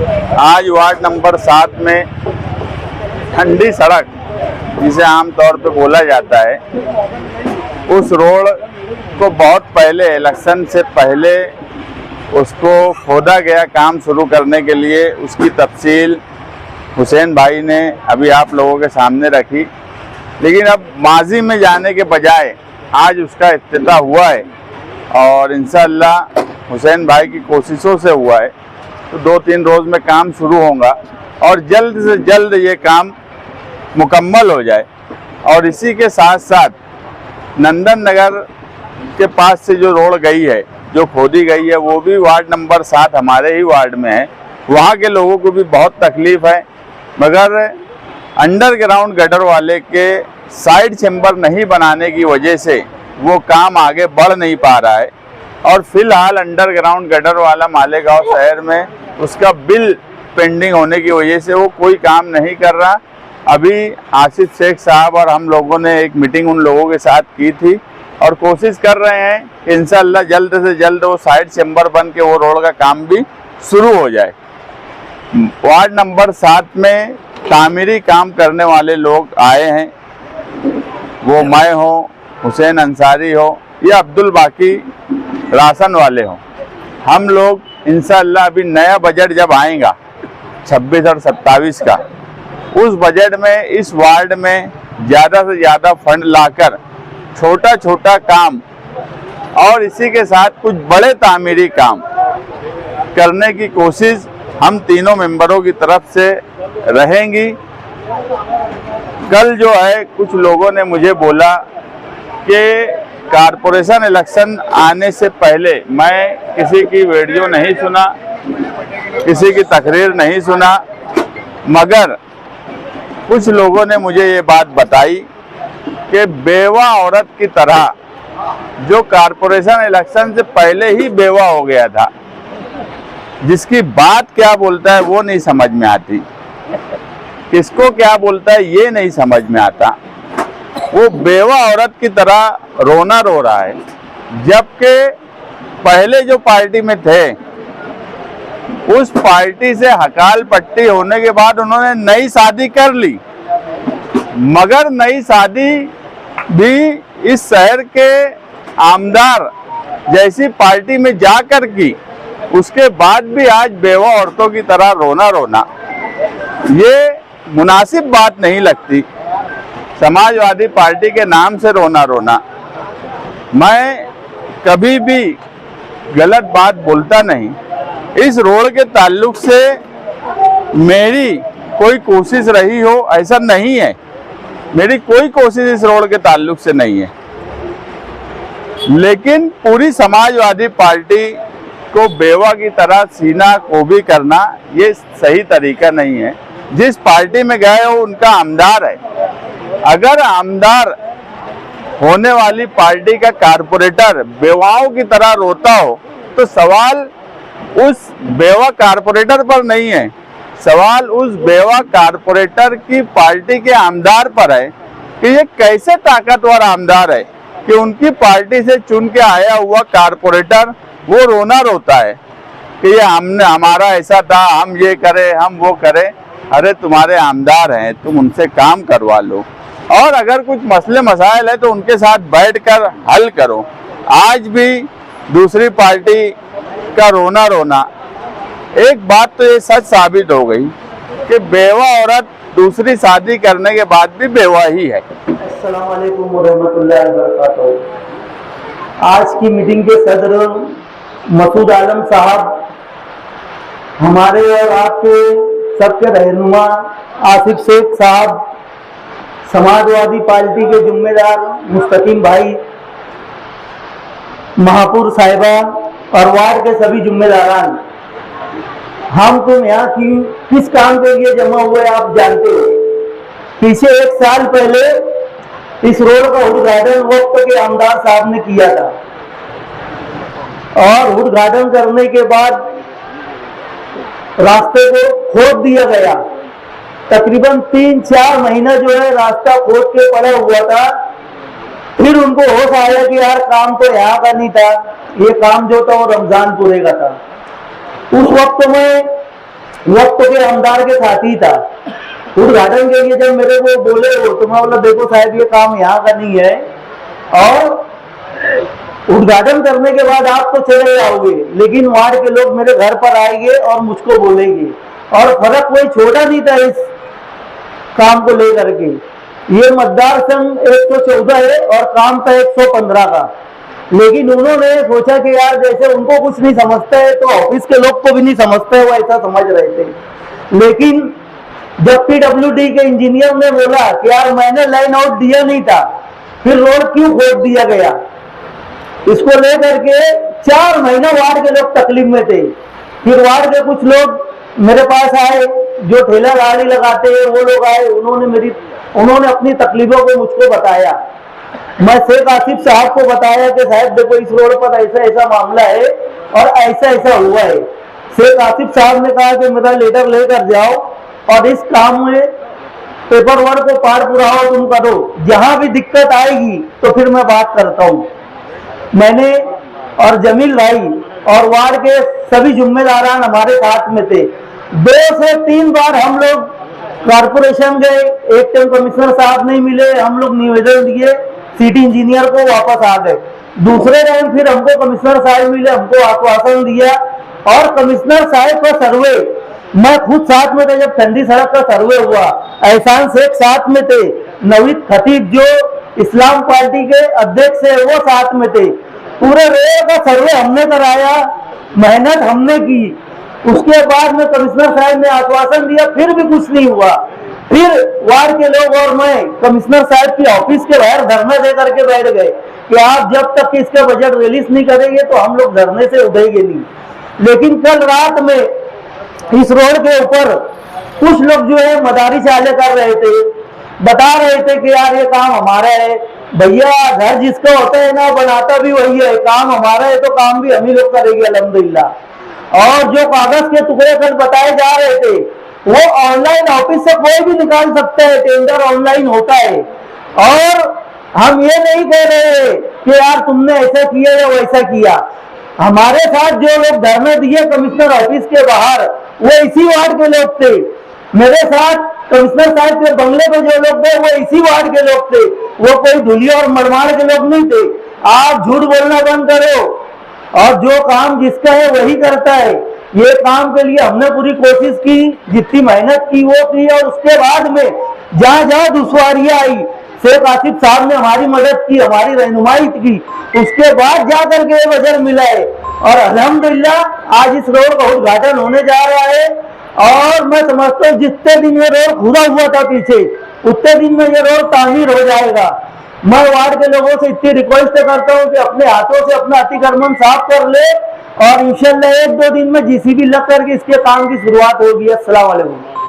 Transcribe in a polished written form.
आज ward number 7 में ठंडी सड़क, जिसे आमतौर पे बोला जाता है, उस रोड को बहुत पहले, इलेक्शन से पहले उसको खोदा गया। काम शुरू करने के लिए उसकी तफसील हुसैन भाई ने अभी आप लोगों के सामने रखी, लेकिन अब माजी में जाने के बजाय आज उसका इफ्तिताह हुआ है और इंशाअल्लाह हुसैन भाई की कोशिशों से हुआ है। तो 2-3 रोज़ में काम शुरू होगा और जल्द से जल्द ये काम मुकम्मल हो जाए। और इसी के साथ साथ नंदन नगर के पास से जो रोड गई है, जो खोदी गई है, वो भी वार्ड नंबर 7 हमारे ही वार्ड में है। वहाँ के लोगों को भी बहुत तकलीफ़ है, मगर अंडरग्राउंड गटर वाले के साइड चैम्बर नहीं बनाने की वजह से वो काम आगे बढ़ नहीं पा रहा है। और फिलहाल अंडरग्राउंड गटर वाला मालेगांव शहर में उसका बिल पेंडिंग होने की वजह से वो कोई काम नहीं कर रहा। अभी आसिफ शेख साहब और हम लोगों ने एक मीटिंग उन लोगों के साथ की थी और कोशिश कर रहे हैं कि इंशाअल्लाह जल्द से जल्द वो साइड चैम्बर बन के वो रोड का काम भी शुरू हो जाए। वार्ड नंबर 7 में तामीरी काम करने वाले लोग आए हैं, वो मैं हो, हुसैन अंसारी हो या अब्दुल बाकी राशन वाले हों। हम लोग इंशाअल्लाह अभी नया बजट जब आएगा 26 और 27 का, उस बजट में इस वार्ड में ज़्यादा से ज़्यादा फंड लाकर छोटा छोटा काम और इसी के साथ कुछ बड़े तामीरी काम करने की कोशिश हम तीनों मेंबरों की तरफ से रहेंगी। कल जो है कुछ लोगों ने मुझे बोला कि कारपोरेशन इलेक्शन आने से पहले मैं किसी की वीडियो नहीं सुना, किसी की तकरीर नहीं सुना, मगर कुछ लोगों ने मुझे ये बात बताई कि बेवा औरत की तरह जो कारपोरेशन इलेक्शन से पहले ही बेवा हो गया था, जिसकी बात क्या बोलता है वो नहीं समझ में आती, किसको क्या बोलता है ये नहीं समझ में आता, वो बेवा औरत की तरह रोना रो रहा है। जबकि पहले जो पार्टी में थे उस पार्टी से हकाल पट्टी होने के बाद उन्होंने नई शादी कर ली, मगर नई शादी भी इस शहर के आमदार जैसी पार्टी में जाकर की, उसके बाद भी आज बेवा औरतों की तरह रोना, ये मुनासिब बात नहीं लगती। समाजवादी पार्टी के नाम से रोना। मैं कभी भी गलत बात बोलता नहीं। इस रोड के ताल्लुक से मेरी कोई कोशिश रही हो ऐसा नहीं है, मेरी कोई कोशिश इस रोड के ताल्लुक से नहीं है, लेकिन पूरी समाजवादी पार्टी को बेवा की तरह सीना कोबी करना ये सही तरीका नहीं है। जिस पार्टी में गए हो उनका आमदार है, अगर आमदार होने वाली पार्टी का कारपोरेटर बेवाओं की तरह रोता हो तो सवाल उस बेवा कारपोरेटर पर नहीं है, सवाल उस बेवा कारपोरेटर की पार्टी के आमदार पर है कि ये कैसे ताकतवर आमदार है कि उनकी पार्टी से चुन के आया हुआ कारपोरेटर वो रोता है कि ये हमने हमारा ऐसा था, हम ये करें, हम वो करें। अरे तुम्हारे आमदार हैं, तुम उनसे काम करवा लो और अगर कुछ मसले मसाइल है तो उनके साथ बैठकर हल करो। आज भी दूसरी पार्टी का रोना, एक बात तो ये सच साबित हो गई कि बेवा औरत दूसरी शादी करने के बाद भी बेवा ही है। अस्सलाम वालेकुम रहमतुल्लाहि व बरकातहू। आज की मीटिंग के सदर मसूद आलम साहब, हमारे और आपके सबके रहनुमा आसिफ शेख साहब, समाजवादी पार्टी के जिम्मेदार मुस्तकीम भाई, महापुर साहिबा और वार्ड के सभी जिम्मेदारान, हम तुम यहाँ की किस काम के लिए जमा हुए आप जानते हो। पीछे 1 साल पहले इस रोड का उद्घाटन वक्त के आमदार साहब ने किया था और उद्घाटन करने के बाद रास्ते को खोद दिया गया। तकरीबन 3-4 महीना जो है रास्ता खोद के पड़ा हुआ था। फिर उनको होश आया कि यार काम तो यहाँ का नहीं था, ये काम जो था वो रमजानपुरे का था। उस वक्त में वक्त के आमदार के साथी था। उद्घाटन के लिए जब मेरे को बोले हो तो मैं बोला देखो साहब ये काम यहाँ का नहीं है, और उद्घाटन करने के बाद आप तो चले जाओगे लेकिन वार्ड के लोग मेरे घर पर आएंगे और मुझको बोलेंगे। और फर्क कोई छोटा नहीं था इस काम को लेकर के। ये मतदार संघ 114 है और काम था 115 का, लेकिन उन्होंने सोचा कि यार जैसे उनको कुछ नहीं समझता है तो ऑफिस के लोग को भी नहीं समझता है, वो ऐसा समझ रहे थे। लेकिन जब पीडब्ल्यूडी के इंजीनियर ने बोला कि यार मैंने लाइन आउट दिया नहीं था, फिर रोड क्यों खोद दिया गया, इसको लेकर के 4 महीना वार्ड के लोग तकलीफ में थे। फिर वार्ड के कुछ लोग मेरे पास आए, जो ठेला गाड़ी लगाते हैं वो लोग आए, उन्होंने अपनी तकलीफों को मुझको बताया। मैं शेख आसिफ साहब को बताया कि साहब देखो इस रोड पर ऐसा ऐसा मामला है और ऐसा ऐसा हुआ है। शेख आसिफ साहब ने कहा कि मेरा लेटर लेकर जाओ और इस काम में पेपर वर्क को पार पुराओ तुम करो, जहां भी दिक्कत आएगी तो फिर मैं बात करता हूँ। मैंने और जमील भाई और वार्ड के सभी जिम्मेदारान हमारे साथ में थे। 2 से 3 बार हम लोग कारपोरेशन गए, एक टाइम कमिश्नर साहब नहीं मिले, हम लोग निवेदन दिए, सिटी इंजीनियर को वापस आ गए। दूसरे टाइम फिर हमको कमिश्नर साहब मिले, हमको आश्वासन दिया और कमिश्नर साहब का सर्वे मैं खुद साथ में थे जब ठंडी सड़क का सर्वे हुआ, एहसान शेख साथ में थे, नवीद खतीब जो इस्लाम पार्टी के अध्यक्ष है वो साथ में थे। पूरे रोड का सर्वे हमने कराया, मेहनत हमने की। उसके बाद में कमिश्नर साहब ने आश्वासन दिया, फिर भी कुछ नहीं हुआ। फिर वार्ड के लोग और मैं कमिश्नर साहब की ऑफिस के बाहर धरना दे करके बैठ गए कि आप जब तक इसका बजट रिलीज नहीं करेंगे तो हम लोग धरने से उठेंगे नहीं। लेकिन कल रात में इस रोड के ऊपर कुछ लोग जो है मदारी चाले कर रहे थे, बता रहे थे कि यार ये काम हमारा है। भैया घर जिसका होता है ना बनाता भी वही है, काम हमारा है तो काम भी हम ही लोग करेंगे अल्हम्दुलिल्लाह। और जो कागज के टुकड़े कल बताए जा रहे थे वो ऑनलाइन ऑफिस से कोई भी निकाल सकता है, टेंडर ऑनलाइन होता है। और हम ये नहीं कह रहे कि यार तुमने ऐसा किया या वैसा किया। हमारे साथ जो लोग धरने दिए कमिश्नर ऑफिस के बाहर वो इसी वार्ड के लोग थे। मेरे साथ कमिश्नर साहब के बंगले पे जो लोग थे वो इसी वार्ड के लोग थे, वो कोई धुलिया और मरमाड़ के लोग नहीं थे। आप झूठ बोलना बंद करो और जो काम जिसका है वही करता है। ये काम के लिए हमने पूरी कोशिश की, जितनी मेहनत की वो की, और उसके बाद में जहाँ जहाँ दुश्वारियां आई शेख आसिफ साहब ने हमारी मदद की, हमारी रहनुमाई की, उसके बाद जाकर के ये वजह मिला है। और अल्हम्दुलिल्लाह आज इस रोड का उद्घाटन होने जा रहा है। और मैं समझता हूँ जितने दिन ये रोड खुदा हुआ था पीछे, उतने दिन में ये रोड तामीर हो जाएगा। मैं वार्ड के लोगों से इतनी रिक्वेस्ट करता हूँ कि अपने हाथों से अपना अतिक्रमण साफ कर ले और इंशाल्लाह 1-2 दिन में जीसीबी लग करके इसके काम की शुरुआत होगी। अस्सलाम वालेकुम।